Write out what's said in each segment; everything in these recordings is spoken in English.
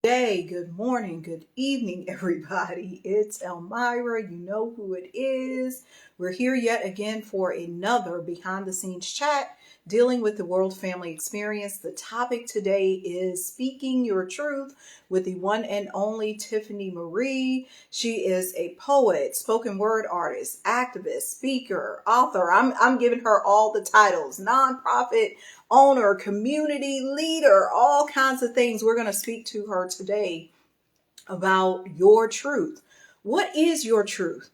Day, good morning, good evening, everybody. It's Elmira. You know who it is. We're here yet again for another behind the scenes chat dealing with the world family experience. The topic today is speaking your truth with the one and only Tiffany Mariie. She is a poet, spoken word artist, activist, speaker, author. I'm giving her all the titles, nonprofit owner, community leader, all kinds of things. We're going to speak to her today about your truth. What is your truth?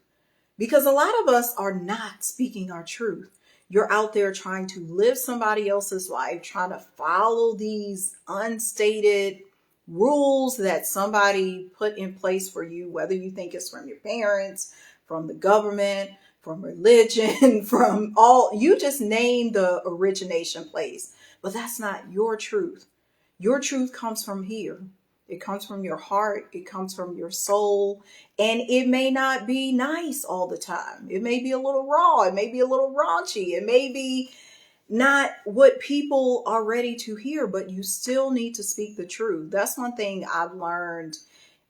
Because a lot of us are not speaking our truth. You're out there trying to live somebody else's life, trying to follow these unstated rules that somebody put in place for you, whether you think it's from your parents, from the government, from religion, from all, you just name the origination place. But that's not your truth. Your truth comes from here. It comes from your heart. It comes from your soul. And it may not be nice all the time. It may be a little raw. It may be a little raunchy. It may be not what people are ready to hear, but you still need to speak the truth. That's one thing I've learned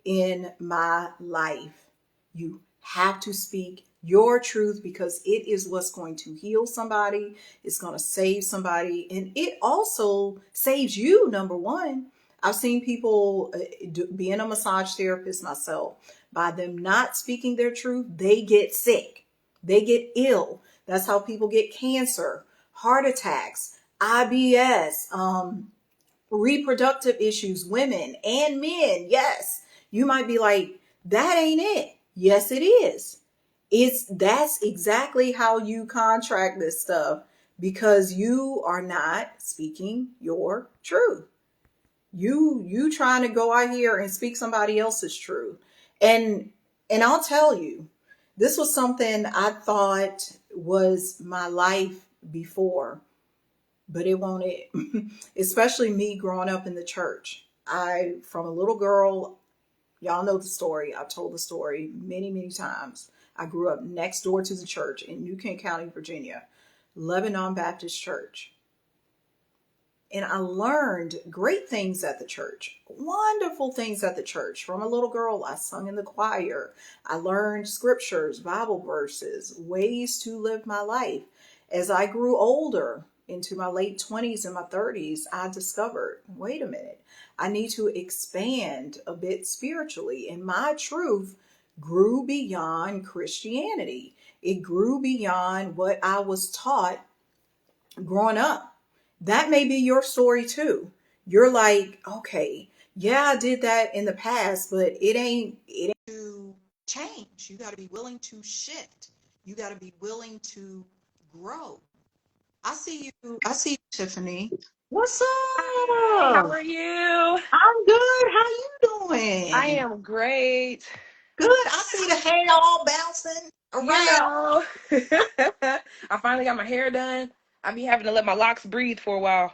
in my life. You have to speak your truth because it is what's going to heal somebody. It's going to save somebody. And it also saves you, number one. I've seen people being a massage therapist myself, by them not speaking their truth, they get sick. They get ill. That's how people get cancer, heart attacks, IBS, reproductive issues, women and men. Yes. You might be like, that ain't it. Yes, it is. That's exactly how you contract this stuff because you are not speaking your truth. You trying to go out here and speak somebody else's truth. And I'll tell you, this was something I thought was my life before, but it won't it. Especially me growing up in the church. From a little girl, y'all know the story. I've told the story many, many times. I grew up next door to the church in New Kent County, Virginia, Lebanon Baptist Church. And I learned great things at the church, wonderful things at the church. From a little girl, I sung in the choir. I learned scriptures, Bible verses, ways to live my life. As I grew older, into my late 20s and my 30s, I discovered, wait a minute, I need to expand a bit spiritually. And my truth grew beyond Christianity. It grew beyond what I was taught growing up. That may be your story too. You're like, okay, yeah, I did that in the past, but it ain't to change. You got to be willing to shift. You got to be willing to grow. I see you, Tiffany. What's Hi, how up? are you? I'm good. How you I doing? am great. Good. I see the hair all bouncing You around. know, I finally got my hair done. I be having to let my locks breathe for a while.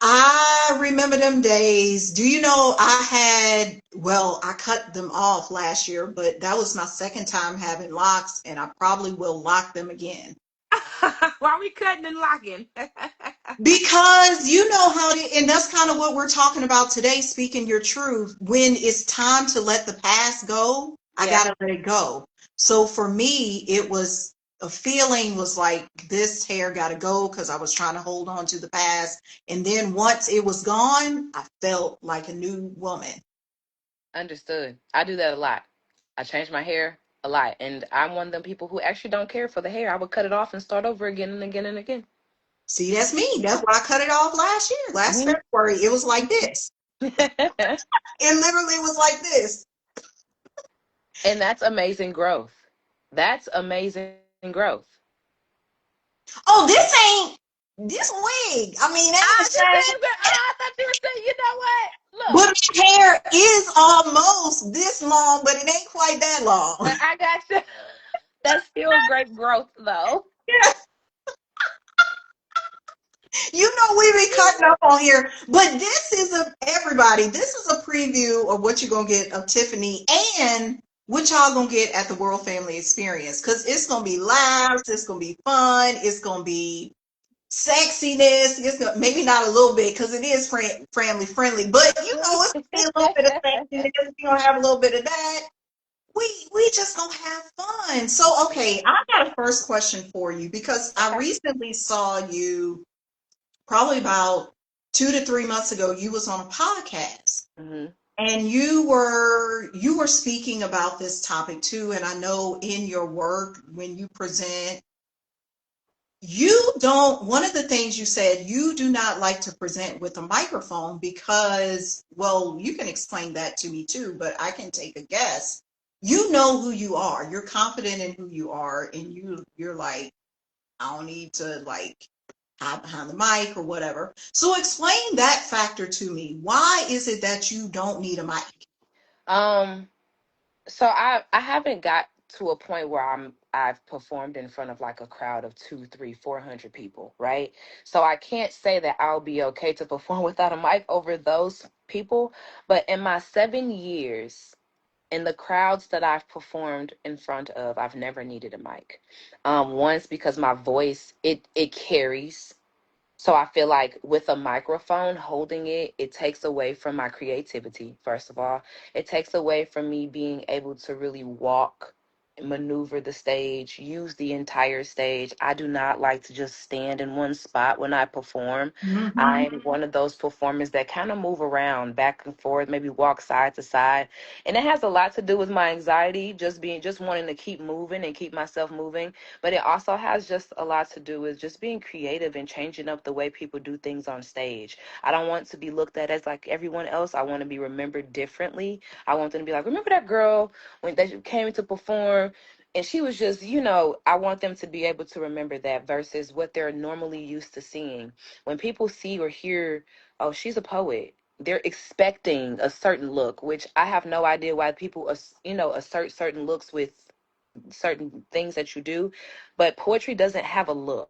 I remember them days. Do you know I cut them off last year, but that was my second time having locks, and I probably will lock them again. Why are we cutting and locking? Because you know and that's kind of what we're talking about today, speaking your truth. When it's time to let the past go, I Yeah, got to let it go. So for me, it was a feeling was like this hair got to go because I was trying to hold on to the past. And then once it was gone, I felt like a new woman. understood. I do that a lot. I change my hair a lot, and I'm one of them people who actually don't care for the hair. I would cut it off and start over again and again and again. See, that's me. That's why I cut it off last year, last Mhm. February. It was like this. It literally was like this. And that's amazing growth. That's amazing growth. Oh, this ain't this wig. I mean, that ain't I the just same. said that. Oh, I thought you were saying, you know what? Look. But my hair is almost this long, but it ain't quite that long. I got you. That's still great growth, though. Yeah, you know we be cutting up on here, but this is everybody. This is a preview of what you're gonna get of Tiffany and what y'all gonna get at the World Family Experience. Cause it's gonna be laughs, it's gonna be fun, it's gonna be sexiness. Maybe not a little bit because it is family friendly, but you know, it's gonna be a little bit of sexiness. We're gonna have a little bit of that. We just gonna have fun. So okay, I got a first question for you because I Okay. recently saw you probably about 2 to 3 months ago. You was on a podcast Hmm. and you were speaking about this topic too. And I know in your work when you present, you don't, one of the things you said, you do not like to present with a microphone because, well, you can explain that to me too, but I can take a guess. You know who you are. You're confident in who you are, and you're like, I don't need to like hide behind the mic or whatever. So explain that factor to me. Why is it that you don't need a mic? Um, so I haven't got to a point where I've performed in front of like a crowd of two, three, 400 people, right? So I can't say that I'll be okay to perform without a mic over those people. But in my 7 years, in the crowds that I've performed in front of, I've never needed a mic. Once because my voice it carries. So I feel like with a microphone holding it, it takes away from my creativity, first of all. It takes away from me being able to really walk, maneuver the stage, use the entire stage. I do not like to just stand in one spot when I perform. Mm-hmm. I'm one of those performers that kind of move around back and forth, maybe walk side to side. And it has a lot to do with my anxiety, just wanting to keep moving and keep myself moving, but it also has just a lot to do with just being creative and changing up the way people do things on stage. I don't want to be looked at as like everyone else. I want to be remembered differently. I want them to be like, remember that girl when they came to perform and she was just, I want them to be able to remember that versus what they're normally used to seeing. When people see or hear, oh, she's a poet, they're expecting a certain look, which I have no idea why people, assert certain looks with certain things that you do, but poetry doesn't have a look.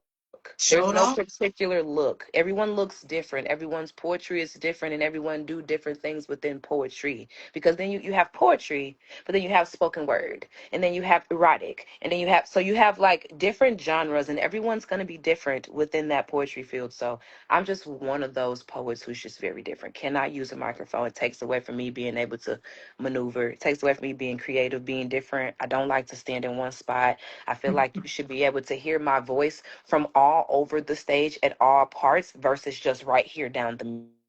There's no Showed off. particular look. Everyone looks different. Everyone's poetry is different, and everyone do different things within poetry. Because then you have poetry, but then you have spoken word, and then you have erotic, and then you have like different genres, and everyone's gonna be different within that poetry field. So I'm just one of those poets who's just very different. Cannot use a microphone. It takes away from me being able to maneuver. It takes away from me being creative, being different. I don't like to stand in one spot. I feel like you should be able to hear my voice from all over the stage at all parts versus just right here down the middle.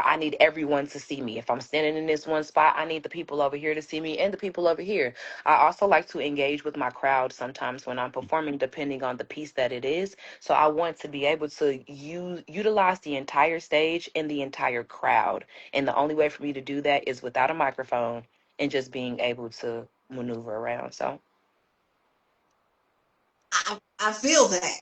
I need everyone to see me. If I'm standing in this one spot, I need the people over here to see me and the people over here. I also like to engage with my crowd sometimes when I'm performing, depending on the piece that it is. So I want to be able to utilize the entire stage and the entire crowd. And the only way for me to do that is without a microphone and just being able to maneuver around. So, I feel that.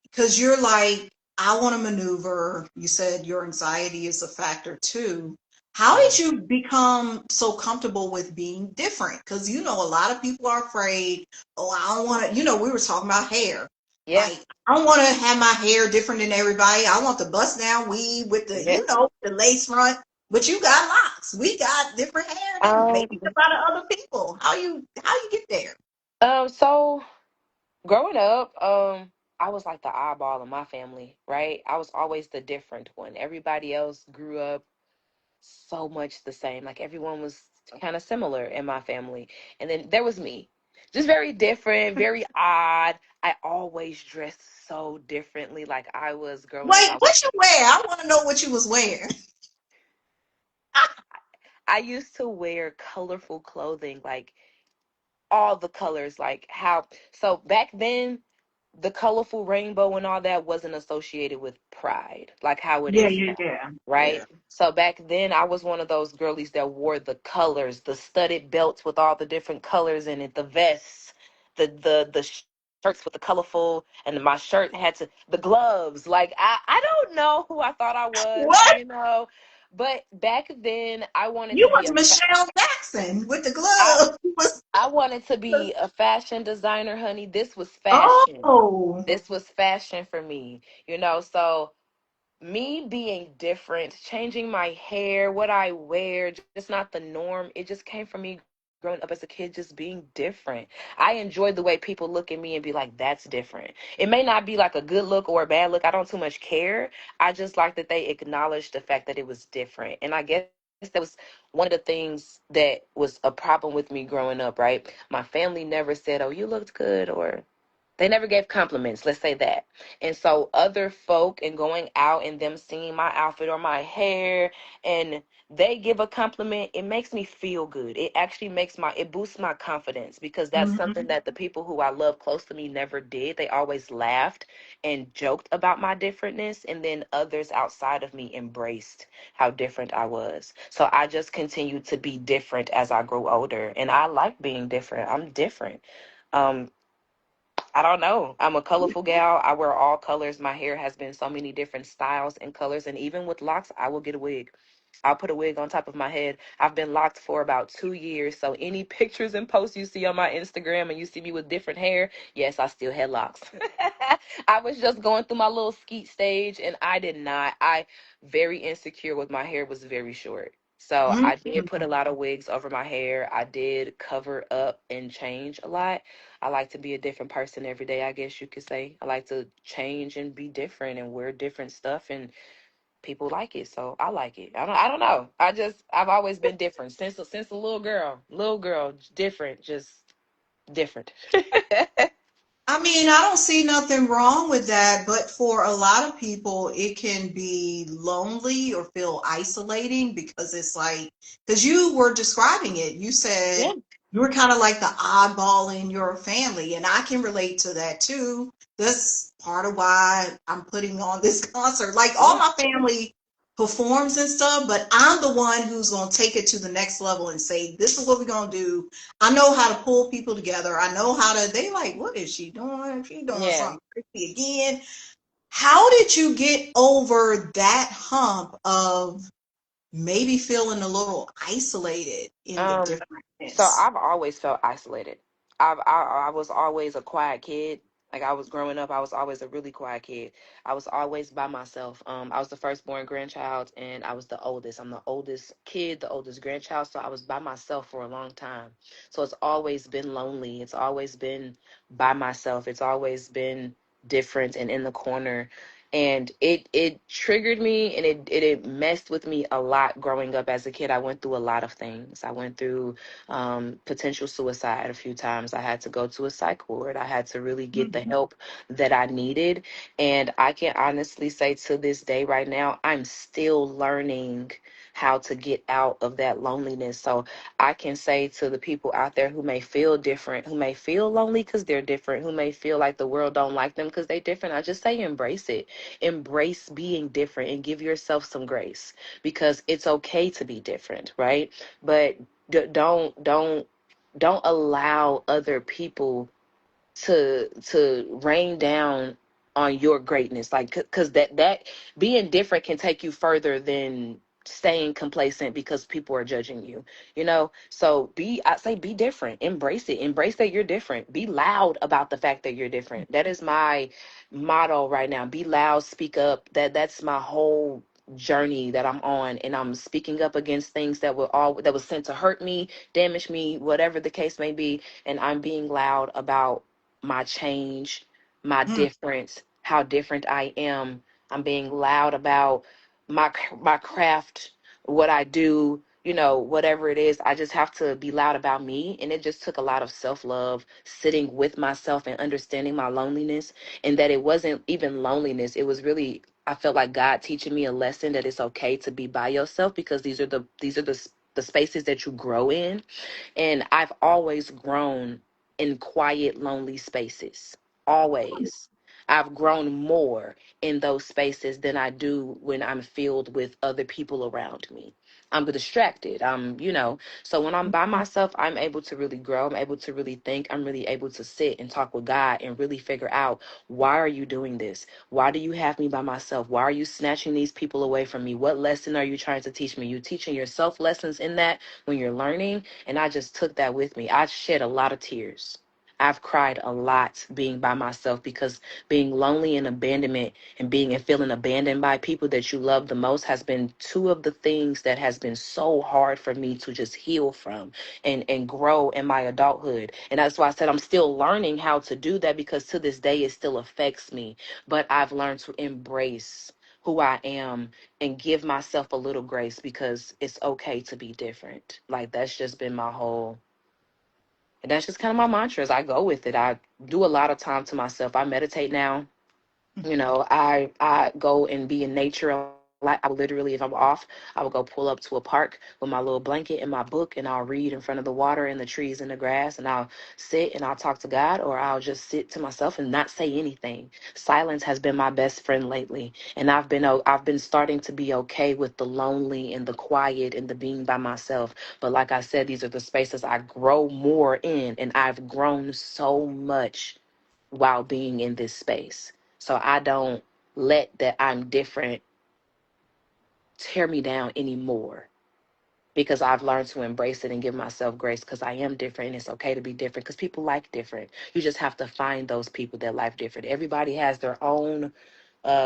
Because you're like, I want to maneuver. You said your anxiety is a factor too. How yeah. did you become so comfortable with being different? Because you know, a lot of people are afraid. Oh, I don't want to. We were talking about hair. Yeah. Like, I don't want to have my hair different than everybody. I want the bust down weave with the, Yeah. the lace front. But you got locks. We got different hair than maybe Um, a lot of other people. How you get there? so growing up, I was like the oddball in my family, right? I was always the different one. Everybody else grew up so much the same. Like everyone was kind of similar in my family. And then there was me. Just very different, very odd. I always dressed so differently. Like I was growing up, Wait, what you wear? I want to know what you was wearing. I used to wear colorful clothing, like all the colors, like how so back then the colorful rainbow and all that wasn't associated with pride like how it Yeah, is yeah, now, yeah, right? yeah. So back then I was one of those girlies that wore the colors, the studded belts with all the different colors in it, the vests, the shirts with the colorful, and my shirt had to the gloves. Like I don't know who I thought I was, What? but back then I wanted You to be was a Michelle Jackson with the I glove. You was, I wanted to be a fashion designer, honey. This was fashion. oh, This was fashion for me, So me being different, changing my hair, what I wear, just not the norm. It just came from me growing up as a kid just being different. I enjoyed the way people look at me and be like, that's different. It may not be like a good look or a bad look. I don't too much care. I just like that they acknowledged the fact that it was different. And I guess that was one of the things that was a problem with me growing up, right? My family never said, oh, you looked good, or they never gave compliments, let's say that. And so other folk and going out and them seeing my outfit or my hair and they give a compliment, it makes me feel good. It actually it boosts my confidence because that's something Hmm. that the people who I love close to me never did. They always laughed and joked about my differentness, and then others outside of me embraced how different I was. So I just continued to be different as I grew older, and I like being different. I'm different. Um, I don't know. I'm a colorful gal. I wear all colors. My hair has been so many different styles and colors. And even with locks, I will get a wig. I'll put a wig on top of my head. I've been locked for about 2 years. So any pictures and posts you see on my Instagram and you see me with different hair, yes, I still had locks. I was just going through my little skeet stage and I did not. I very insecure with my hair was very short. So I did put a lot of wigs over my hair. I did cover up and change a lot. I like to be a different person every day, I guess you could say. I like to change and be different and wear different stuff and people like it. So I like it. I don't know. I've always been different since a little girl. Little girl, different, just different. I mean, I don't see nothing wrong with that, but for a lot of people, it can be lonely or feel isolating because it's like, because you were describing it, you said Yeah. you were kind of like the oddball in your family, and I can relate to that too. That's part of why I'm putting on this concert. Like all Yeah. my family performs and stuff, but I'm the one who's going to take it to the next level and say, this is what we're going to do. I know how to pull people together. I know how to, they like, what is she doing? She doing Yeah. something crazy again. How did you get over that hump of maybe feeling a little isolated in the Um, so differentness? I've always felt isolated. I was always a quiet kid. Like I was growing up, I was always a really quiet kid. I was always by myself. I was the firstborn grandchild, and I was the oldest. I'm the oldest kid, the oldest grandchild, so I was by myself for a long time. So it's always been lonely. It's always been by myself. It's always been different and in the corner, and it triggered me and it messed with me a lot growing up as a kid. I went through a lot of things. I went through potential suicide a few times. I had to go to a psych ward. I had to really get the Mhm. help that I needed, and I can honestly say to this day right now I'm still learning how to get out of that loneliness. So I can say to the people out there who may feel different, who may feel lonely because they're different, who may feel like the world don't like them because they're different, I just say embrace it. Embrace being different and give yourself some grace because it's okay to be different, right? But don't allow other people to rain down on your greatness, like because that being different can take you further than staying complacent because people are judging you, so I say be different, embrace it, embrace that you're different, be loud about the fact that you're different. That is my motto right now. Be loud, speak up. That's my whole journey that I'm on, and I'm speaking up against things that was sent to hurt me, damage me, whatever the case may be, and I'm being loud about my change, my Mm. difference, how different I am. I'm being loud about my craft, what I do, whatever it is. I just have to be loud about me, and it just took a lot of self-love, sitting with myself and understanding my loneliness, and that it wasn't even loneliness. It was really, I felt like God teaching me a lesson that it's okay to be by yourself because these are the spaces that you grow in, and I've always grown in quiet, lonely spaces. Always. I've grown more in those spaces than I do when I'm filled with other people around me. I'm distracted. So when I'm by myself, I'm able to really grow. I'm able to really think. I'm really able to sit and talk with God and really figure out, why are you doing this? Why do you have me by myself? Why are you snatching these people away from me? What lesson are you trying to teach me? You teaching yourself lessons in that when you're learning, and I just took that with me. I shed a lot of tears. I've cried a lot being by myself, because being lonely and abandonment and being and feeling abandoned by people that you love the most has been two of the things that has been so hard for me to just heal from and grow in my adulthood. And that's why I said I'm still learning how to do that, because to this day it still affects me. But I've learned to embrace who I am and give myself a little grace, because it's okay to be different. Like, that's just been my whole, and that's just kind of my mantras. I go with it. I do a lot of time to myself. I meditate now. I go and be in nature a lot. I will literally, if I'm off, I will go pull up to a park with my little blanket and my book, and I'll read in front of the water and the trees and the grass, and I'll sit and I'll talk to God, or I'll just sit to myself and not say anything. Silence has been my best friend lately, and I've been starting to be okay with the lonely and the quiet and the being by myself. But like I said, these are the spaces I grow more in, and I've grown so much while being in this space. So I don't let that I'm different tear me down anymore, because I've learned to embrace it and give myself grace, because I am different and it's okay to be different, because people like different. You just have to find those people that like different. Everybody has their own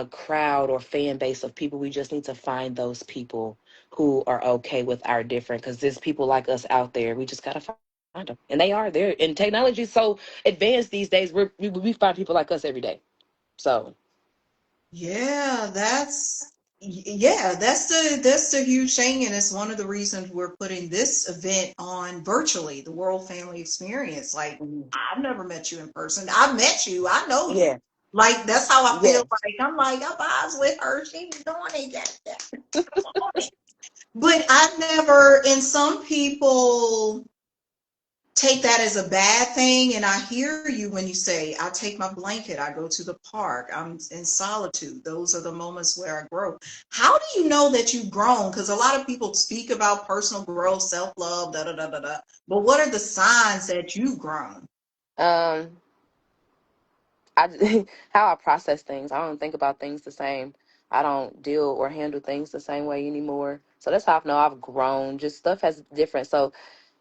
crowd or fan base of people. We just need to find those people who are okay with our different, because there's people like us out there. We just got to find them. And they are there. And technology is so advanced these days. We find people like us every day. So, Yeah, that's the huge thing, and it's one of the reasons we're putting this event on virtually, the World Family Experience. Like, mhm. I've never met you in person. I've met you, I know you. Yeah, Like, that's how I feel. yeah. Like, I'm like, I'm vibes with her. She's doing it. Come on it. But I never, and some people take that as a bad thing. And I hear you when you say, I take my blanket, I go to the park, I'm in solitude. Those are the moments where I grow. How do you know that you've grown? Because a lot of people speak about personal growth, self-love, da da da da da. But what are the signs that you've grown? Um, I how I process things. I don't think about things the same. I don't deal or handle things the same way anymore. So that's how I know I've grown. Just stuff has different. So,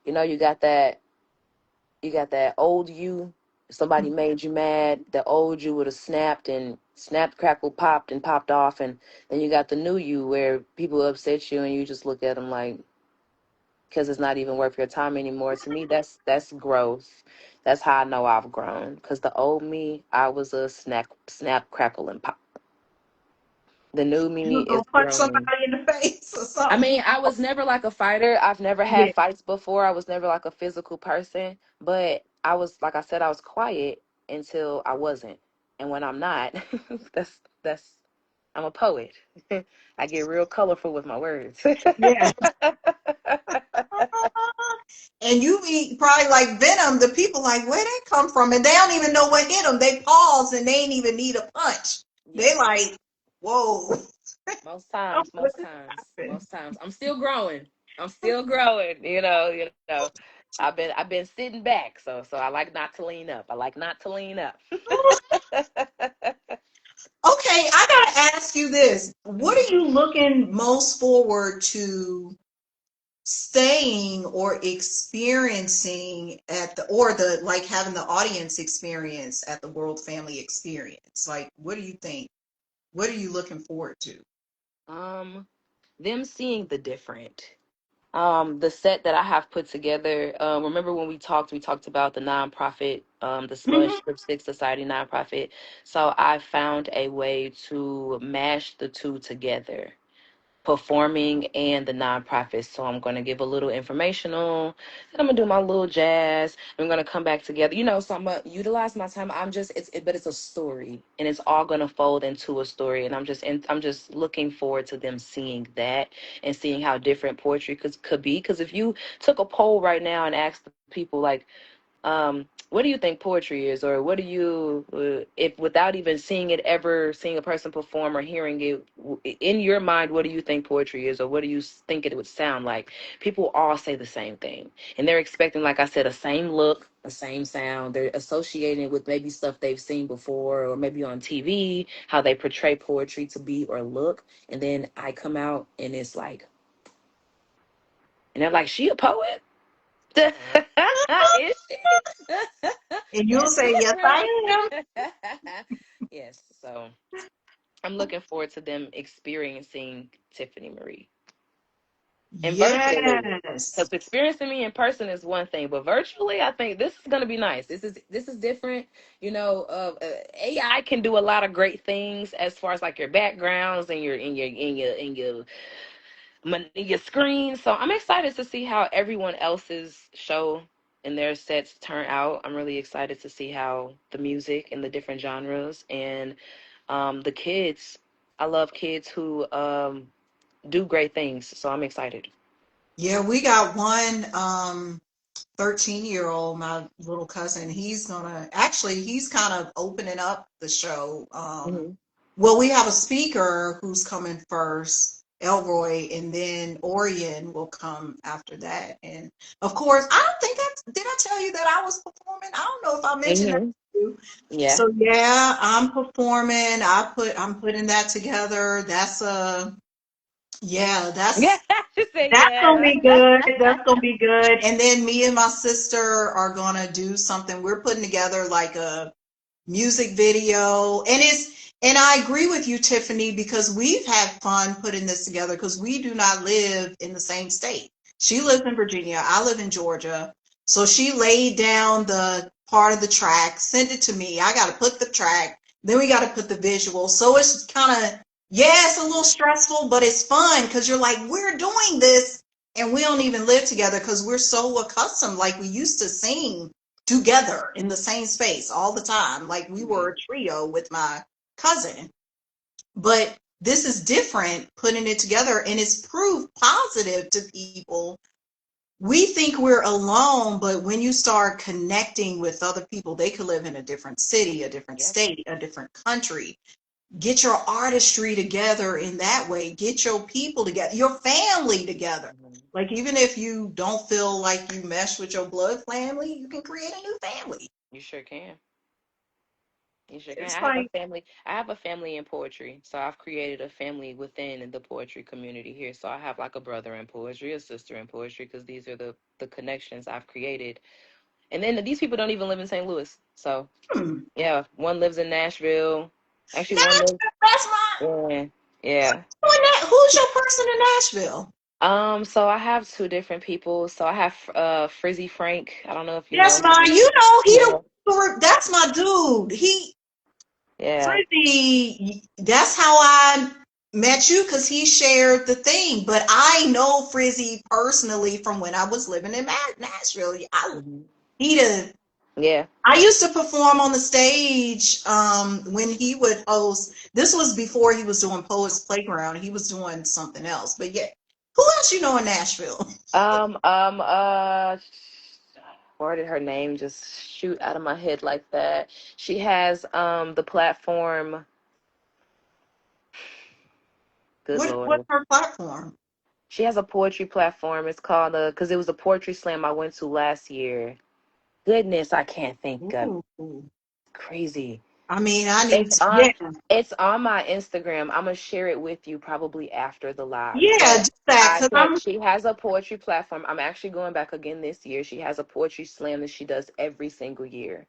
you got that old you. Somebody made you mad. The old you would have snapped and snapped, crackled, popped, and popped off. And then you got the new you, where people upset you and you just look at them like, because it's not even worth your time anymore. To me, that's growth. That's how I know I've grown. Because the old me, I was a snap, crackle, and pop. The new me You is gonna punch growing. somebody in the face or I something? mean, I was never like a fighter. I've never had Yeah. fights before. I was never like a physical person. But I was, like I said, I was quiet until I wasn't. And when I'm not, that's I'm a poet. I get real colorful with my words. Yeah. And you eat probably like venom. The people like, where they come from? And they don't even know what hit them. They pause and they ain't even need a punch. They Yes. like, whoa. Most Oh, times, what most just times, happened? most times. I'm still growing. I'm still growing. You know. I've been sitting back, so I like not to lean up. I like not to lean up. Okay, I gotta ask you this. What Mhm. are you looking most forward to staying or experiencing at the like having the audience experience at the World Family Experience? Like, what do you think? What are you looking forward to? Um, them seeing the different. The set that I have put together. Remember when we talked about the nonprofit, the Mhm. Sponge Lipstick Society nonprofit. So I found a way to mash the two together, performing and the nonprofit. So I'm going to give a little informational, and I'm going to do my little jazz. I'm going to come back together. So I'm going to utilize my time. But it's a story, and it's all going to fold into a story. And I'm just looking forward to them seeing that and seeing how different poetry could be. Because if you took a poll right now and asked the people, like, what do you think poetry is, or what do you, if without even seeing a person perform or hearing it, in your mind, what do you think poetry is, or what do you think it would sound like? People all say the same thing, and they're expecting, like I said, a same look, a same sound. They're associating it with maybe stuff they've seen before, or maybe on TV, how they portray poetry to be or look, and then I come out and it's like, and they're like, she a poet? Is she? And you'll That's say, yes, different. I Yes, so I'm looking forward to them experiencing Tiffany Marie and virtually. Yes. Because experiencing me in person is one thing, but virtually, I think this is gonna be nice. This is different. AI can do a lot of great things as far as like your backgrounds and your screen. So I'm excited to see how everyone else's show and their sets turn out. I'm really excited to see how the music and the different genres and the kids. I love kids who do great things. So I'm excited. Yeah, we got one 13-year-old, my little cousin. He's kind of opening up the show. Hmm. Well, we have a speaker who's coming first, Elroy, and then Orion will come after that. And of course, I don't think did I tell you that I was performing? I don't know if I mentioned that Hmm. to you. Yeah. So yeah, I'm performing. I'm putting that together. Yeah, Yeah. Just say that's gonna yeah. be good. That's gonna be good. And then me and my sister are gonna do something. We're putting together like a music video. And I agree with you, Tiffany, because we've had fun putting this together because we do not live in the same state. She lives in Virginia, I live in Georgia. So she laid down the part of the track, sent it to me. I gotta put the track, then we gotta put the visual. So it's kind of, yeah, it's a little stressful, but it's fun because you're like, we're doing this and we don't even live together because we're so accustomed. Like we used to sing together in the same space all the time. Like we were Mhm. a trio with my cousin. But this is different putting it together and it's proof positive to people. We think we're alone, but when you start connecting with other people, they could live in a different city, a different Yep. state, a different country. Get your artistry together in that way. Get your people together, your family together. Mhm. Like even if you don't feel like you mesh with your blood family, you can create a new family. You sure can. You sure can. It's like, I have a family in poetry. So I've created a family within the poetry community here. So I have like a brother in poetry, a sister in poetry, because these are the connections I've created. And then these people don't even live in St. Louis. So hmm. yeah, one lives in Nashville. Actually, one lives. Nashville, that's my Yeah, yeah. who's your person in Nashville? So I have two different people. So I have Frizzy Frank. I don't know if you That's know my, him. you know, Yeah, that's my dude. He, yeah. Frizzy, that's how I met you because he shared the thing. But I know Frizzy personally from when I was living in Nashville. Hmm. He the Yeah. I used to perform on the stage when he would host. This was before he was doing Poets Playground. He was doing something else. But yeah, who else you know in Nashville? Um, um, uh, where did her name just shoot out of my head like that? She has the platform. Good What's Lord. her platform? She has a poetry platform. It's called because it was a poetry slam I went to last year. Goodness, I can't think of Ooh. crazy. I mean, I need It's to, on yeah, it's on my Instagram. I'm gonna share it with you probably after the live. yeah, But just that, I because can't I'm, she has a poetry platform. I'm actually going back again this year. She has a poetry slam that she does every single year.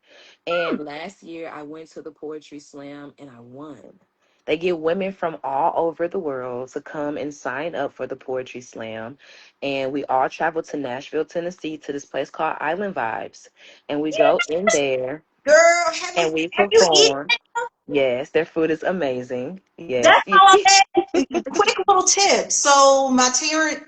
And last year I went to the poetry slam and I won. They get women from all over the world to come and sign up for the poetry slam. And we all travel to Nashville, Tennessee to this place called Island Vibes. And we go in there girl, and we have you eaten? perform. Yes, their food is amazing. Yes. That's how I met. Quick little tip. So my Terrence,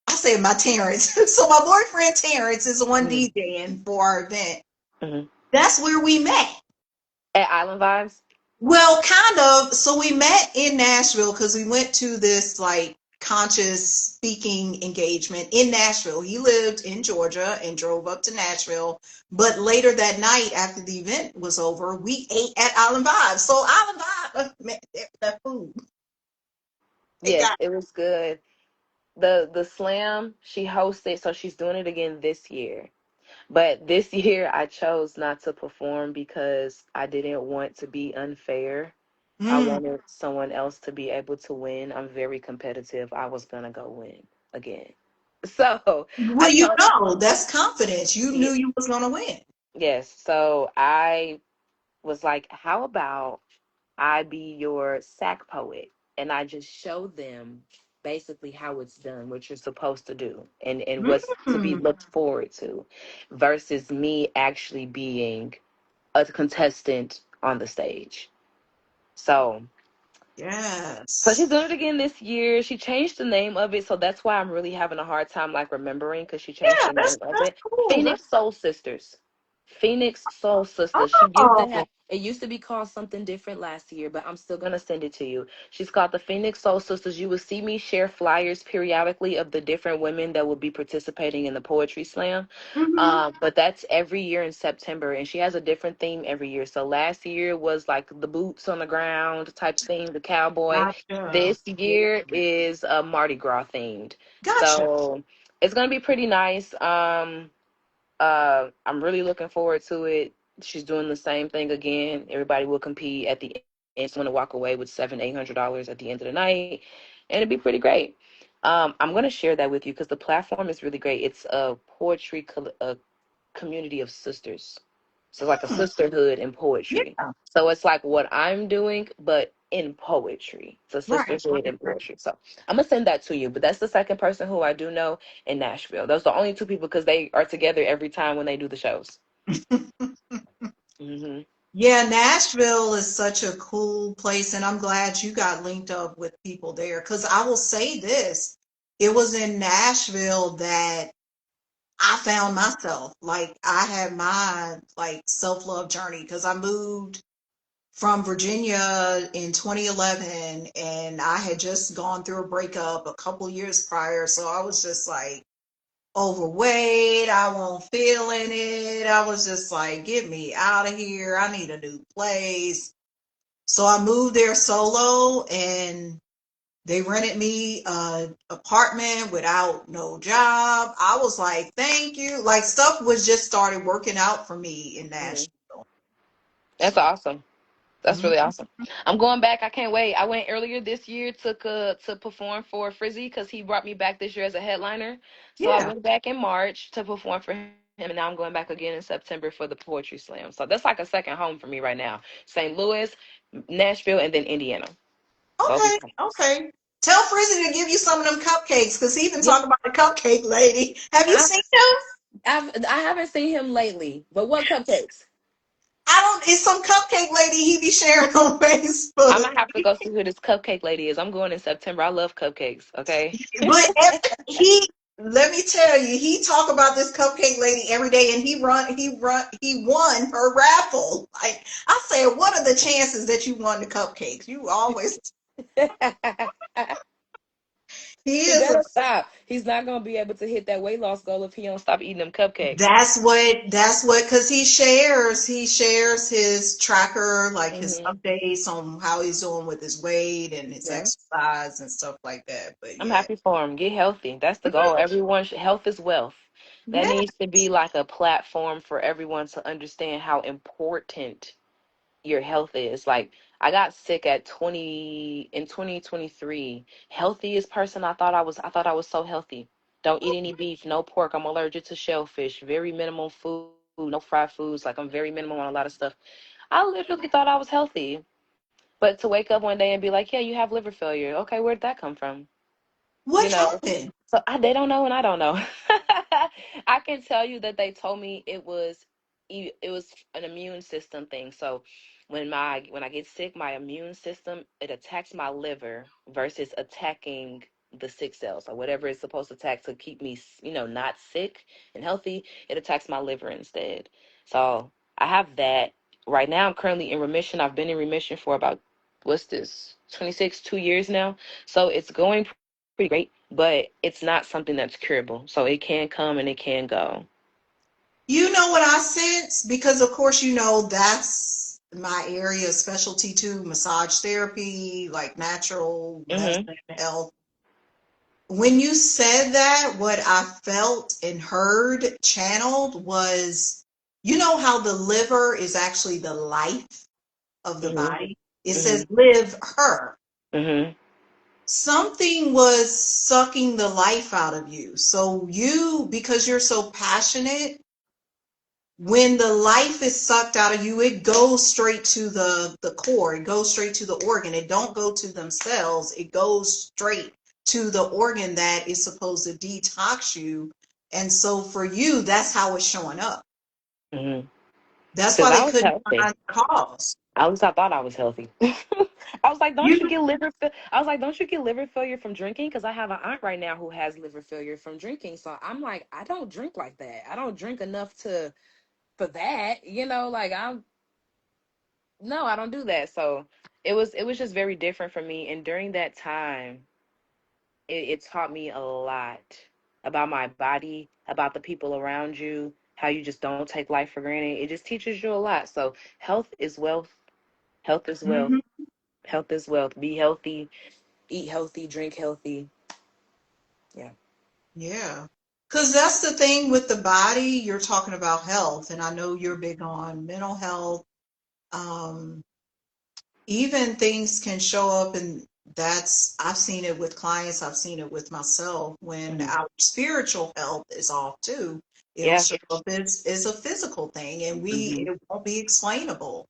I say my Terrence. So my boyfriend Terrence is the one Mhm. DJing for our event. Mhm. That's where we met. At Island Vibes. Well, kind of. So we met in Nashville because we went to this like conscious speaking engagement in Nashville. He lived in Georgia and drove up to Nashville. But later that night, after the event was over, we ate at Island Vibes. So Island Vibes, man, that food they Yes, got. it was good. The slam she hosted, so she's doing it again this year. But this year I chose not to perform because I didn't want to be unfair. I Mm, wanted someone else to be able to win. I'm very competitive. I was gonna go win again. So Well, I you told, know, that's confidence. You yeah, knew you was gonna win. yes. So I was like, how about I be your sack poet and I just show them basically how it's done, what you're supposed to do, and what's to be Mm, looked forward to, versus me actually being a contestant on the stage. So she's yes. doing it again this year. She changed the name of it, so that's why I'm really having a hard time like remembering, because she changed Yeah, the name of that's it. cool. Phoenix Soul Sisters. Phoenix Soul Sisters. She used to Oh, have, it used to be called something different last year, but I'm still gonna send it to you. She's called the Phoenix Soul Sisters. You will see me share flyers periodically of the different women that will be participating in the poetry slam. hmm, But that's every year in September, and she has a different theme every year. So last year was like the boots on the ground type theme, the cowboy. gotcha. This year is Mardi Gras themed. Gotcha. So it's gonna be pretty nice. I'm really looking forward to it. She's doing the same thing again. Everybody will compete at the end. Someone to walk away with $700-800 at the end of the night, and it'd be pretty great. I'm gonna share that with you because the platform is really great. It's a poetry community of sisters. So like a Hmm, sisterhood in poetry. yeah, So it's like what I'm doing, but in poetry. It's a right, sisterhood right, in poetry. So I'm gonna send that to you. But that's the second person who I do know in Nashville. Those are the only two people because they are together every time when they do the shows. right. Hmm. Yeah, Nashville is such a cool place, and I'm glad you got linked up with people there. Because I will say this, it was in Nashville that I found myself. Like I had my like self-love journey because I moved from Virginia in 2011, and I had just gone through a breakup a couple years prior. So I was just like overweight. I won't feel in it. I was just like, get me out of here. I need a new place. So I moved there solo, and they rented me a apartment without no job. I was like, thank you. Like stuff was just started working out for me in Hmm. Nashville. That's So, awesome. That's mhm. really awesome. I'm going back. I can't wait. I went earlier this year to perform for Frizzy because he brought me back this year as a headliner. So I Yeah. went back in March to perform for him, and now I'm going back again in September for the poetry slam. So that's like a second home for me right now. St. Louis, Nashville, and then Indiana. Those are Okay. Okay. Tell Frizzy to give you some of them cupcakes because he been yeah. talking about the cupcake lady. Have you I seen him? I haven't seen him lately, but what cupcakes? I don't. It's some cupcake lady he be sharing on I'm Facebook. gonna have to go see who this cupcake lady is. I'm going in September. I love cupcakes. Okay. But he, let me tell you, he talk about this cupcake lady every day, and he won her raffle. Like I said, what are the chances that you won the cupcakes? You always, he He is a. better stop. He's not gonna be able to hit that weight loss goal if he don't stop eating them cupcakes. That's what because he shares his tracker, like his Hmm. updates on how he's doing with his weight and his Yeah. exercise and stuff like that. But I'm yeah. happy for him. Get healthy. That's the goal. Health is wealth. That Yeah. needs to be like a platform for everyone to understand how important your health is. Like I got sick at 20 in 2023. Healthiest person I thought I was so healthy. Don't eat any beef, no pork. I'm allergic to shellfish. Very minimal food, no fried foods. Like I'm very minimal on a lot of stuff. I literally thought I was healthy. But to wake up one day and be like, "Yeah, you have liver failure." Okay, where'd that come from? What You know, happened? so they don't know and I don't know. I can tell you that they told me it was an immune system thing. So when I get sick, my immune system, it attacks my liver versus attacking the sick cells or whatever it's supposed to attack to keep me, not sick and healthy. It attacks my liver instead. So I have that. Right now I'm currently in remission. I've been in remission for about, what's this, 26 2 years now. So it's going pretty great, but it's not something that's curable. So it can come and it can go. You know what I sense? Because of course, that's my area of specialty too, massage therapy, like natural Hmm. medicine, health. When you said that, what I felt and heard channeled was, you know how the liver is actually the life of the Hmm. body? It Hmm. says live her. Hmm. something was sucking the life out of you. So you, because you're so passionate, when the life is sucked out of you, it goes straight to the core. It goes straight to the organ. It don't go to themselves. It goes straight to the organ that is supposed to detox you. And so for you, that's how it's showing up. Mm-hmm. That's Because why I they was couldn't healthy. find the cause. At least I thought I was healthy. I was like, don't You you get I was like, don't you get liver failure from drinking? Because I have an aunt right now who has liver failure from drinking. So I'm like, I don't drink like that. I don't drink enough to for that. Like I'm no, I don't do that. So it was just very different for me. And during that time, it taught me a lot about my body, about the people around you, how you just don't take life for granted. It just teaches you a lot. So health is wealth. Health is wealth. mhm, Health is wealth. Be healthy, eat healthy, drink healthy. Yeah. yeah. Because that's the thing with the body, you're talking about health, and I know you're big on mental health. Um, even things can show up, and that's, I've seen it with clients, I've seen it with myself. When Mhm. our spiritual health is off too, it'll Yeah. show up as a physical thing, and Hmm. it won't be explainable.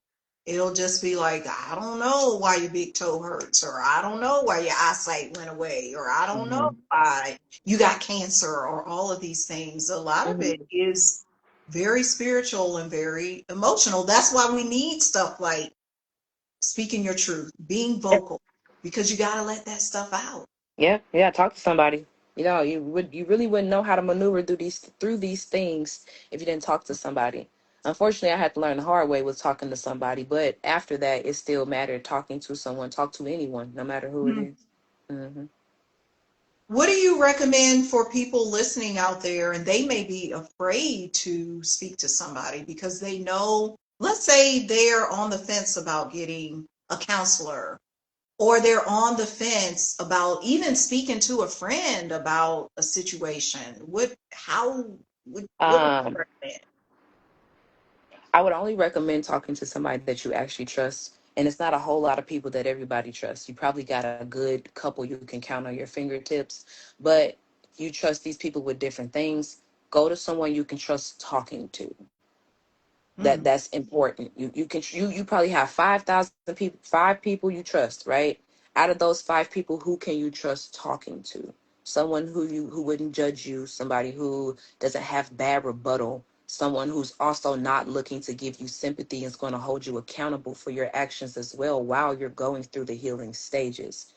It'll just be like, I don't know why your big toe hurts, or I don't know why your eyesight went away, or I don't know Hmm. why you got cancer, or all of these things. A lot of it Hmm. is very spiritual and very emotional. That's why we need stuff like speaking your truth, being vocal, because you got to let that stuff out. Yeah. Yeah. Talk to somebody. You really wouldn't know how to maneuver through these things if you didn't talk to somebody. Unfortunately, I had to learn the hard way with talking to somebody, but after that, it still mattered talking to someone, talk to anyone, no matter who it Mhm. is. Mm-hmm. What do you recommend for people listening out there and they may be afraid to speak to somebody because they know, let's say they're on the fence about getting a counselor, or they're on the fence about even speaking to a friend about a situation. What would you Um, recommend? I would only recommend talking to somebody that you actually trust. And it's not a whole lot of people that everybody trusts. You probably got a good couple you can count on your fingertips, but you trust these people with different things. Go to someone you can trust talking to. Mm, That's important. You probably have 5,000 people, 5 people you trust, right? Out of those 5 people, who can you trust talking to? Someone who wouldn't judge you, somebody who doesn't have bad rebuttal, someone who's also not looking to give you sympathy and is going to hold you accountable for your actions as well while you're going through the healing stages.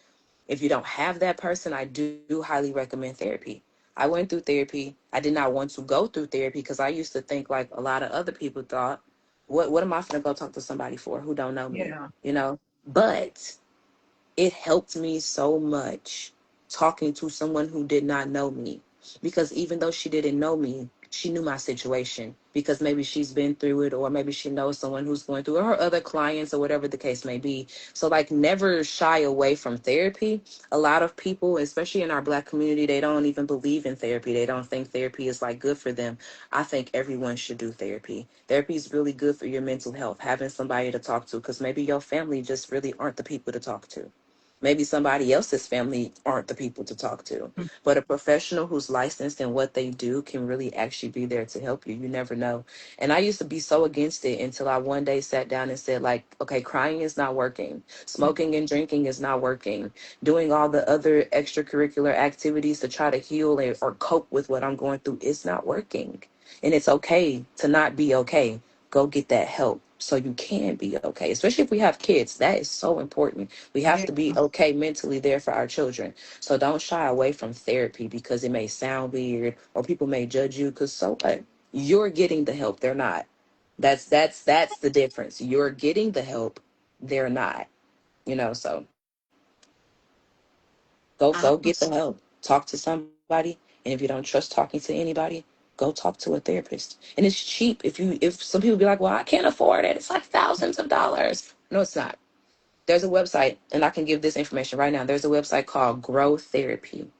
If you don't have that person, I do highly recommend therapy. I went through therapy. I did not want to go through therapy because I used to think like a lot of other people thought, what am I gonna go talk to somebody for who don't know me? yeah, You know? But it helped me so much talking to someone who did not know me, because even though she didn't know me, she knew my situation because maybe she's been through it, or maybe she knows someone who's going through it, or her other clients, or whatever the case may be. So like, never shy away from therapy. A lot of people, especially in our Black community, they don't even believe in therapy. They don't think therapy is like good for them. I think everyone should do therapy. Therapy is really good for your mental health, having somebody to talk to, because maybe your family just really aren't the people to talk to. Maybe somebody else's family aren't the people to talk to. mm, But a professional who's licensed in what they do can really actually be there to help you. You never know. And I used to be so against it until I one day sat down and said, like, okay, crying is not working. mm, Smoking and drinking is not working. Doing all the other extracurricular activities to try to heal or cope with what I'm going through is not working. And it's okay to not be okay. Go get that help so you can be okay. Especially if we have kids. That is so important. We have yeah, to be okay mentally there for our children. So don't shy away from therapy because it may sound weird or people may judge you, because so what? You're getting the help. They're not. That's the difference. You're getting the help. They're not. So go I, get the help. Talk to somebody. And if you don't trust talking to anybody, go talk to a therapist. And it's cheap. If some people be like, well, I can't afford it. It's like thousands of dollars. No, it's not. There's a website, and I can give this information right now. There's a website called Grow Therapy.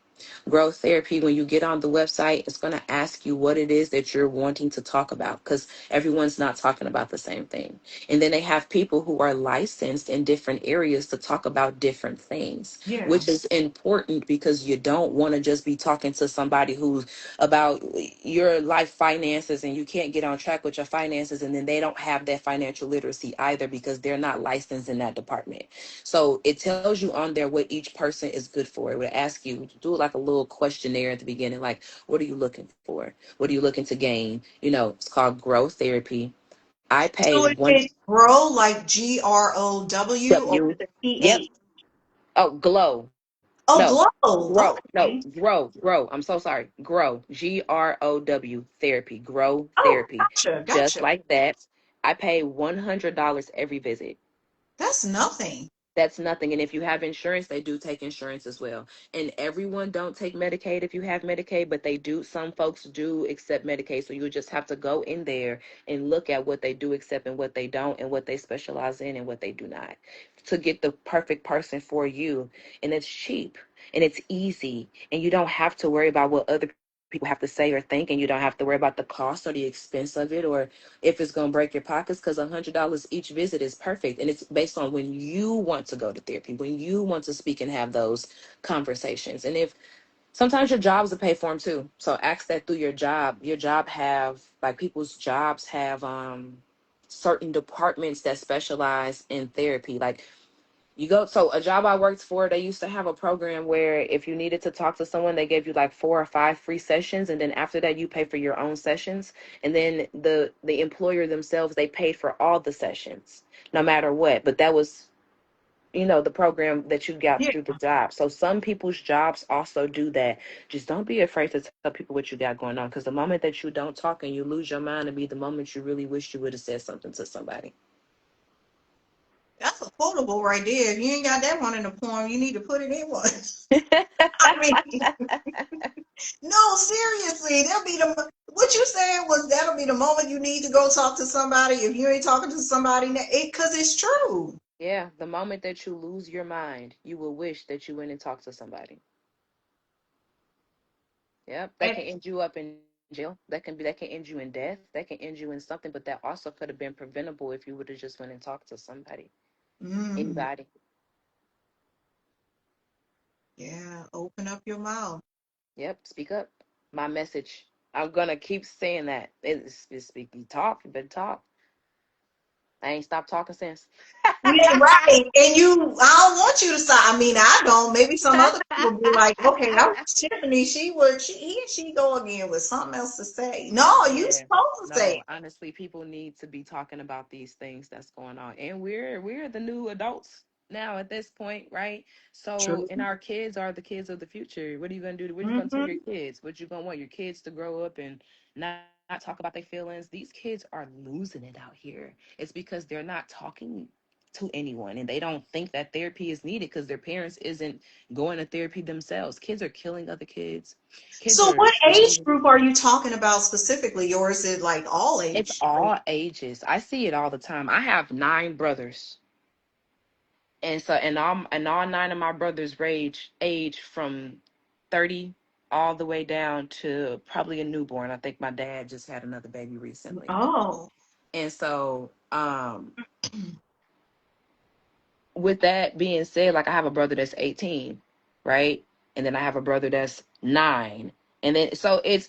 Growth therapy, when you get on the website, it's going to ask you what it is that you're wanting to talk about, because everyone's not talking about the same thing. And then they have people who are licensed in different areas to talk about different things, Yeah. which is important because you don't want to just be talking to somebody who's about your life finances and you can't get on track with your finances, and then they don't have that financial literacy either because they're not licensed in that department. So it tells you on there what each person is good for. It would ask you to do like a little questionnaire at the beginning, like, what are you looking for? What are you looking to gain? It's called growth therapy. I pay So is one it grow like GROW or W. Yep. PH? Oh, glow. Oh, No, glow. grow. No, Okay. grow. I'm so sorry. Grow. GROW therapy. Grow Oh, therapy. gotcha, Just gotcha. like that. I pay $100 every visit. That's nothing. That's nothing. And if you have insurance, they do take insurance as well. And everyone don't take Medicaid if you have Medicaid, but they do. Some folks do accept Medicaid. So you just have to go in there and look at what they do accept and what they don't, and what they specialize in and what they do not, to get the perfect person for you. And it's cheap and it's easy. And you don't have to worry about what other people have to say or think. And you don't have to worry about the cost or the expense of it, or if it's going to break your pockets, because $100 each visit is perfect. And it's based on when you want to go to therapy, when you want to speak and have those conversations. And if sometimes your jobs will pay for them too. So ask that through your job have, like, people's jobs have certain departments that specialize in therapy. Like, so a job I worked for, they used to have a program where if you needed to talk to someone, they gave you like 4 or 5 free sessions, and then after that you pay for your own sessions. And then the employer themselves, they paid for all the sessions, no matter what. But that was, the program that you got Yeah. through the job. So some people's jobs also do that. Just don't be afraid to tell people what you got going on, because the moment that you don't talk and you lose your mind, will be the moment you really wish you would have said something to somebody. That's a quotable right there. If you ain't got that one in the poem, you need to put it in one. I mean, no, seriously, that'll be what you said was that'll be the moment you need to go talk to somebody. If you ain't talking to somebody, because it's true. Yeah, the moment that you lose your mind, you will wish that you went and talked to somebody. Yep, that And can end you up in jail. That can end you in death. That can end you in something, but that also could have been preventable if you would have just went and talked to somebody. mm, Anybody. yeah, open up your mouth. Yep, speak up. My message. I'm gonna keep saying that. It's speak. You talk. You better talk. I ain't stopped talking since. Yeah, right. And I don't want you to stop. I mean, I don't. Maybe some other people be like, okay, that was Tiffany. She go again with something else to say. No, you Yeah. supposed to say No, honestly, people need to be talking about these things that's going on. And we're the new adults now at this point, right? it. So, True. and our kids are the kids of the future. What are you gonna do? What are you gonna tell your Hmm. kids? What you gonna want your kids to grow up and not talk about their feelings? These kids are losing it out here. It's because they're not talking to anyone, and they don't think that therapy is needed because their parents isn't going to therapy themselves. Kids are killing other kids. Kids So, are what age doing. group are you talking about specifically, or is it like all It's age? all ages. I see it all the time. I have 9 brothers. And so and all 9 of my brothers age from 30 all the way down to probably a newborn. I think my dad just had another baby recently. Oh, And so with that being said, like, I have a brother that's 18, right? And then I have a brother that's 9. And then so it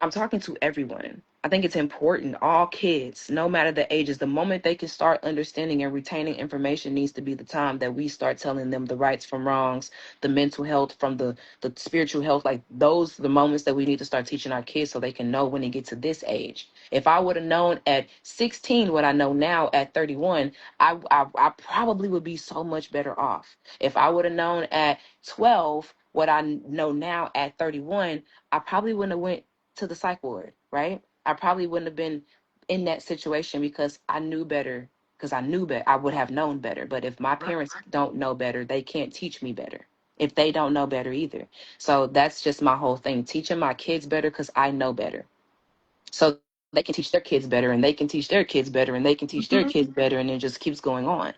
I'm talking to everyone. I think it's important. All kids, no matter the ages, the moment they can start understanding and retaining information needs to be the time that we start telling them the rights from wrongs, the mental health from the spiritual health. Like, those are the moments that we need to start teaching our kids so they can know when they get to this age. If I would have known at 16 what I know now at 31, I probably would be so much better off. If I would have known at 12 what I know now at 31, I probably wouldn't have went to the psych ward, right? I probably wouldn't have been in that situation because I knew better. Because I knew better, I would have known better. But if my right. parents don't know better, they can't teach me better. If they don't know better either. So that's just my whole thing. Teaching my kids better because I know better. So they can teach their kids better, and they can teach their kids better, and they can teach their kids Mhm. better, and it just keeps going on.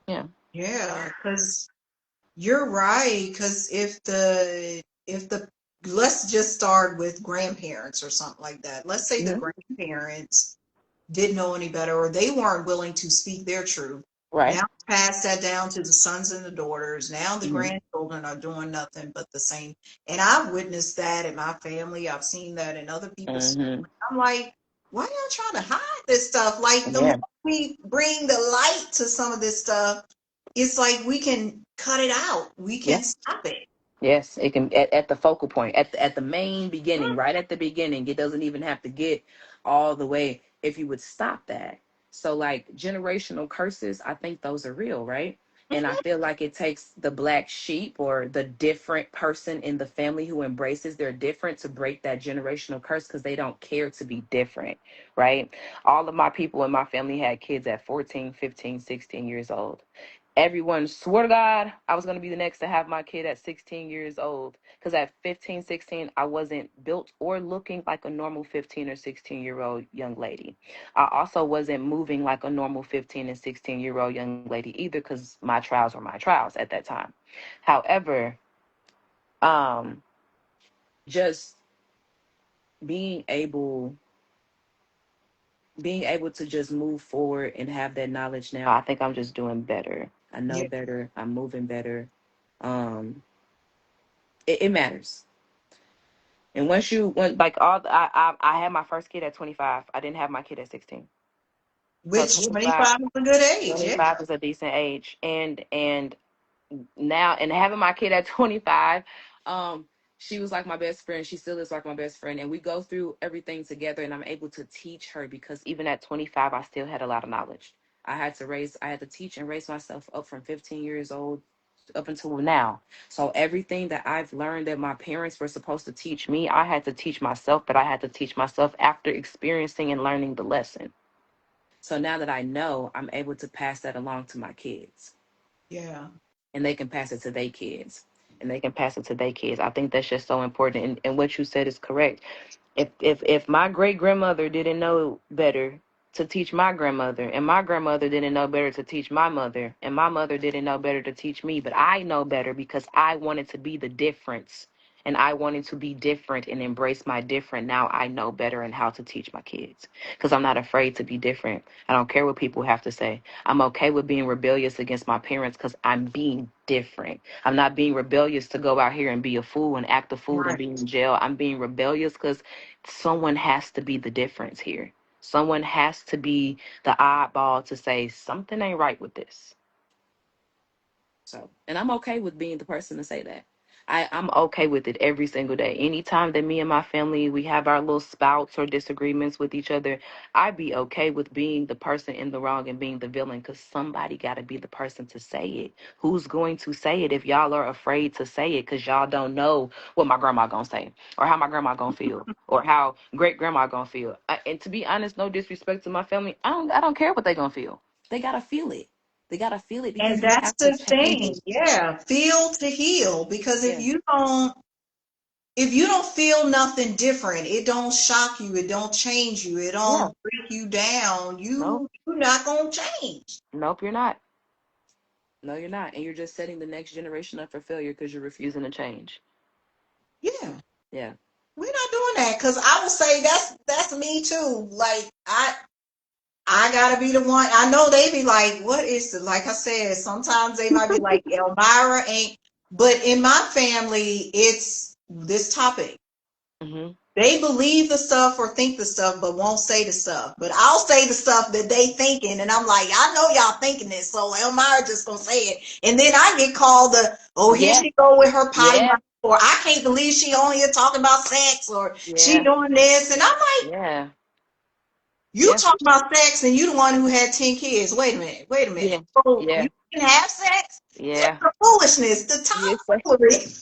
Yeah. Yeah, because You're right, because if the let's just start with grandparents or something like that. Let's say the Hmm. grandparents didn't know any better or they weren't willing to speak their truth. Right. Now pass that down to the sons and the daughters. Now the Hmm. grandchildren are doing nothing but the same. And I've witnessed that in my family. I've seen that in other people's Hmm. family. I'm like, why y'all trying to hide this stuff? Like the more Yeah. we bring the light to some of this stuff, it's like we can cut it out. We Yeah. can stop it. Yes, it can at the focal point, at the main beginning, right at the beginning. It doesn't even have to get all the way if you would stop that. So like generational curses, I think those are real, right? And I Mhm. feel like it takes the black sheep or the different person in the family who embraces their different to break that generational curse because they don't care to be different, right? All of my people in my family had kids at 14, 15, 16 years old. Everyone swore to God I was going to be the next to have my kid at 16 years old. Because at 15, 16, I wasn't built or looking like a normal 15 or 16-year-old young lady. I also wasn't moving like a normal 15 and 16-year-old young lady either because my trials were my trials at that time. However, um, just being able being able to just move forward and have that knowledge now, I think I'm just doing better. I know Yeah. better. I'm moving better. Um, it matters. And once you went like I had my first kid at 25. I didn't have my kid at 16. So Which 25, 25 is a good age, yeah. 25 is a decent age. And now and having my kid at 25, um she was like my best friend. She still is like my best friend, and we go through everything together, and I'm able to teach her because even at 25 I still had a lot of knowledge. I had to teach and raise myself up from 15 years old up until now. So everything that I've learned that my parents were supposed to teach me, I had to teach myself, but I had to teach myself after experiencing and learning the lesson. So now that I know, I'm able to pass that along to my kids, Yeah. and they can pass it to their kids, and they can pass it to their kids. I think that's just so important. And what you said is correct. If my great grandmother didn't know better to teach my grandmother, and my grandmother didn't know better to teach my mother, and my mother didn't know better to teach me, but I know better because I wanted to be the difference, and I wanted to be different and embrace my different. Now I know better and how to teach my kids because I'm not afraid to be different. I don't care what people have to say. I'm okay with being rebellious against my parents because I'm being different. I'm not being rebellious to go out here and be a fool and act a fool and Right. be in jail. I'm being rebellious because someone has to be the difference here. Someone has to be the oddball to say something ain't right with this. So, and I'm okay with being the person to say that. I'm okay with it every single day. Anytime that me and my family we have our little spouts or disagreements with each other, I'd be okay with being the person in the wrong and being the villain because somebody got to be the person to say it. Who's going to say it if y'all are afraid to say it because y'all don't know what my grandma gonna say or how my grandma gonna feel or how great grandma gonna feel? And to be honest, no disrespect to my family, I don't care what they gonna feel. They gotta feel it. They gotta feel it And because we that's have to the change thing. it. Yeah. Feel to heal. Because if Yeah. you don't feel nothing different, it don't shock you, it don't change you, it Yeah. don't break you down, Nope. you're not gonna change. Nope, you're not. No, you're not. And you're just setting the next generation up for failure because you're refusing to change. Yeah. Yeah. We're not doing that. Cause I will say that's me too. Like I gotta be the one. I know they be like, what is the, like I said, sometimes they might be like, Elmira ain't, but in my family, it's this topic. Hmm. They believe the stuff or think the stuff, but won't say the stuff. But I'll say the stuff that they thinking, and I'm like, I know y'all thinking this, so Elmira just gonna say it, and then I get called the, oh, here Yeah. she go with her potty Yeah. mouth, or I can't believe she on here talking about sex, or she Yeah. doing this, and I'm like, Yeah. you Yeah. talking about sex, and you the one who had 10 kids. Wait a minute, wait a minute. Yeah. So you Yeah. can have sex? It's Yeah. the foolishness, the Yes. tomfoolery.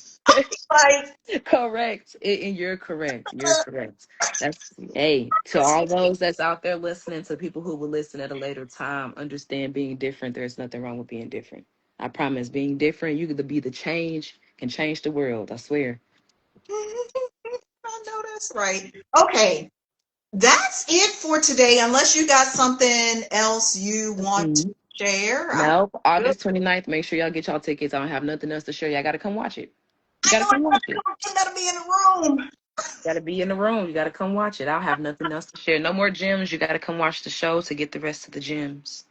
Like, Correct. And you're correct. You're correct. That's, hey, to all those that's out there listening, to people who will listen at a later time, understand being different. There's nothing wrong with being different. I promise, being different, you could be the change, can change the world. I swear. I know that's right. Okay, that's it for today. Unless you got something else you want to Mhm. share. I Nope. good. August 29th. Make sure y'all get y'all tickets. I don't have nothing else to share. Y'all gotta come watch it. You I gotta know come watch it. I gotta be in the room. Gotta be in the room. You gotta come watch it. I'll have nothing else to share. No more gems. You gotta come watch the show to get the rest of the gems.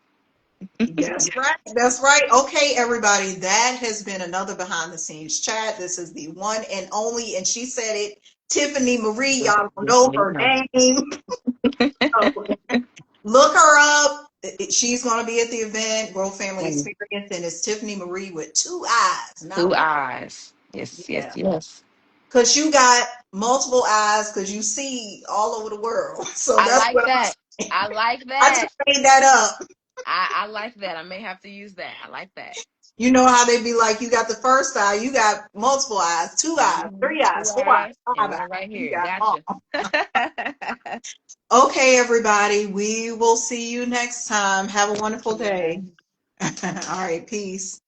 That's right. That's right. Okay, everybody. That has been another behind the scenes chat. This is the one and only, and she said it, Tiffany Marie. Y'all don't Yes, know her ma'am. name. So look her up. She's going to be at the event, World Family Experience, and it's Tiffany Marie with two eyes, not Two one. eyes. Yes, yes, Yeah. yes. Because you got multiple eyes because you see all over the world. So I that's like what that. I like I just that. made that up. I like that. I may have to use that. I like that. You know how they be like, you got the first eye, you got multiple eyes, two eyes, three eyes, Two four eyes, eyes five and eyes. one right You here. got them all. Gotcha. Okay, everybody. We will see you next time. Have a wonderful Yeah. day. All right. Peace.